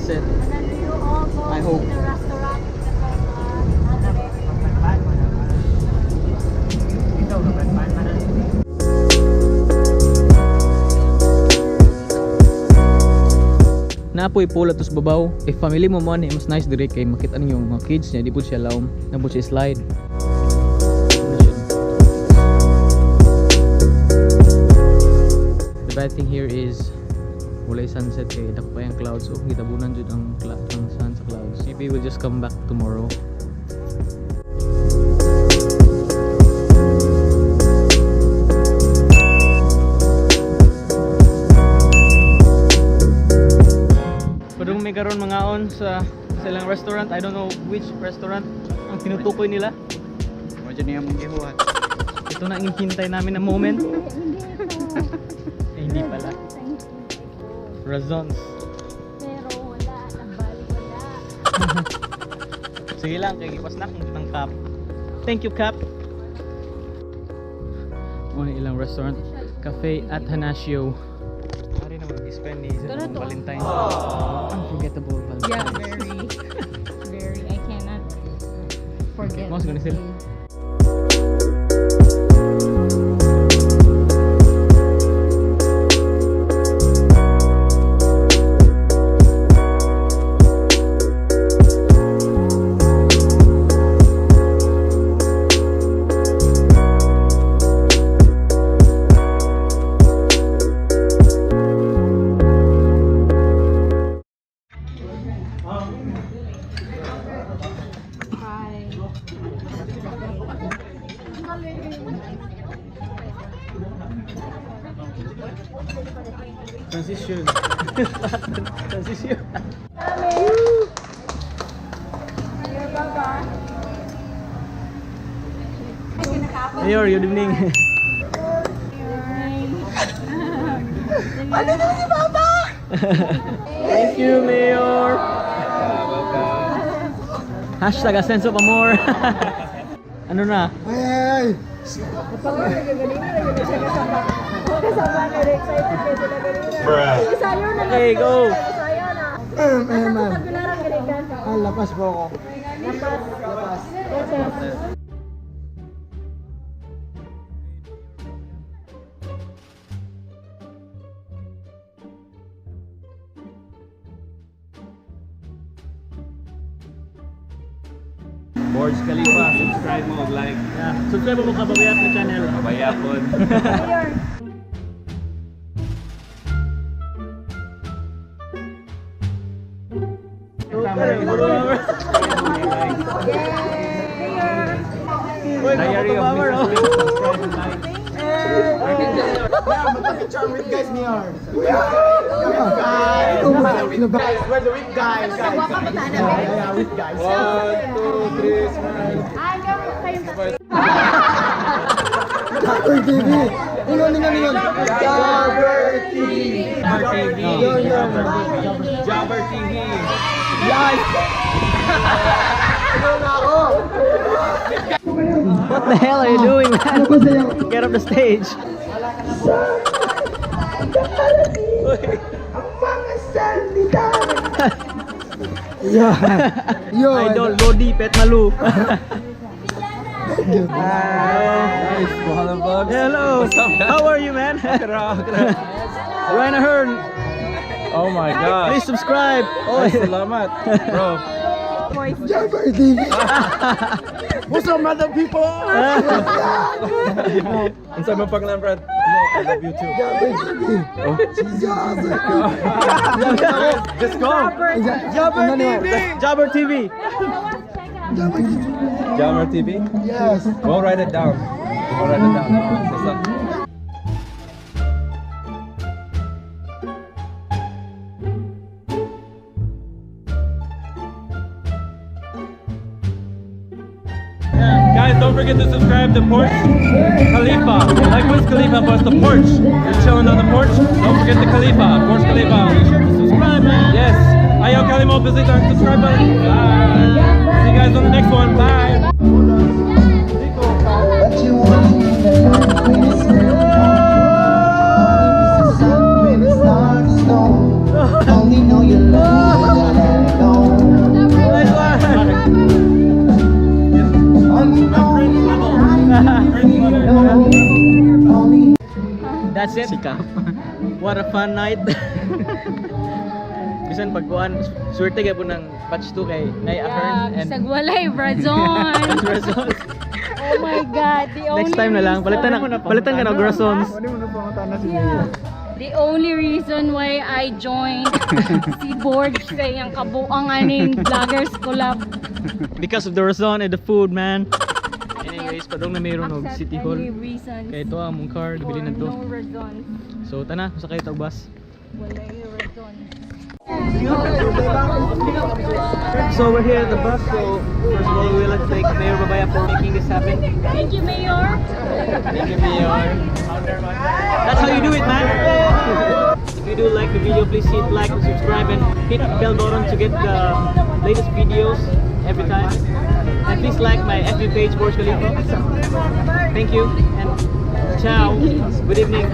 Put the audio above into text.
sunset. I hope. Napoy pula tos babaw. If family mo man, mas nice dire kay makita ninyo mga kids niya, di po siya lawom, na po siya slide. The bad thing here is wala sunset kay dako pa yung clouds, so gitabunan jud ang sun sa clouds. Maybe we'll just come back tomorrow. Padung may karon mga on sa silang restaurant. I don't know which restaurant ang tinutukoy nila. Medyo niya mong gihuhat. Ito na ang hintay namin na moment. Eh, hindi pala. Razons. Pero wala, nagbalik wala. Sige lang, kay ipas na kung ng Cap. Thank you, Cap. Muna ilang restaurant. Cafe at Hanasio. Pari na mag-spend ni sa Valentine's. Unforgettable Valentine's. Yeah, very. I cannot forget. Mas gonna say. Transition. Transition. Mayor, good evening. Ano na si Papa? Thank you, Mayor. Hashtag a sense of amor. Ano na? Ay! Okay, go. Lapas po ako. Lapas. Burj Khalifa, subscribe mo, like. Yeah. Subscribe mo kababayat na channel. Kabayapon. Diary of Mrs. Lee. Subscribe and like. Magpa-picture with guys, Mayor. Guys, where's the with guys? Yeah, with guys. 1, 2, 3, smile. Jabber TV. Ingon. Jabber TV. Jabber TV. Yes! What the hell are you doing, man? Get up the stage. Yo, Idol, Lodi, Pet Malu. Nice, Boholano vlogs. Hello. What's up, man? How are you, man? Ryan Ahern. Oh my God. Please subscribe. Ay, salamat, bro. Jabber TV. What's up, madam people? Ang sa mga panglan, Brad. I love you too. Jabber TV. Jabber. Just go. Jabber TV. Jabber TV. Jabber TV. Jammer TV. Yes. Go write it down. Go write it down. Guys, don't forget to subscribe to Porch Khalifa. Like Wiz Khalifa, but it's the porch. You're chilling on the porch. Don't forget the Khalifa, Porch Khalifa. Make sure to subscribe, man. Yes. Ayaw kalimo visit our subscribe button. Bye. See you guys on the next one. Bye. What you want in the night when it's sun, when the stars snow. Only know you love me. that's it. Sikap. What a fun night. Bisan pagkuan, swerte kay po ng batch 2 kay Ahern and Sagwalay, Brazon. Razons. Oh my God, the only Next time na lang, palitan ka na og Razons. The only reason why I joined si Borg sa yung kabuang aning vloggers collab. Because of the Razon and the food, man. Anyways, padong na mayroon og Accept City Hall. any reasons Kaya ito ang mong car, for bili na to. no reasons. So tana, sa kayo tag bus. Walay reason. So we're here at the bus. So first of all, we would like to thank Mayor Babaya for making this happen. Thank you, Mayor. Thank you, Mayor. That's how you do it, man. If you do like the video, please hit like and subscribe and hit the bell button to get the latest videos every time. And please like my FB page, Burj Khalifa. Thank you and ciao. Good evening.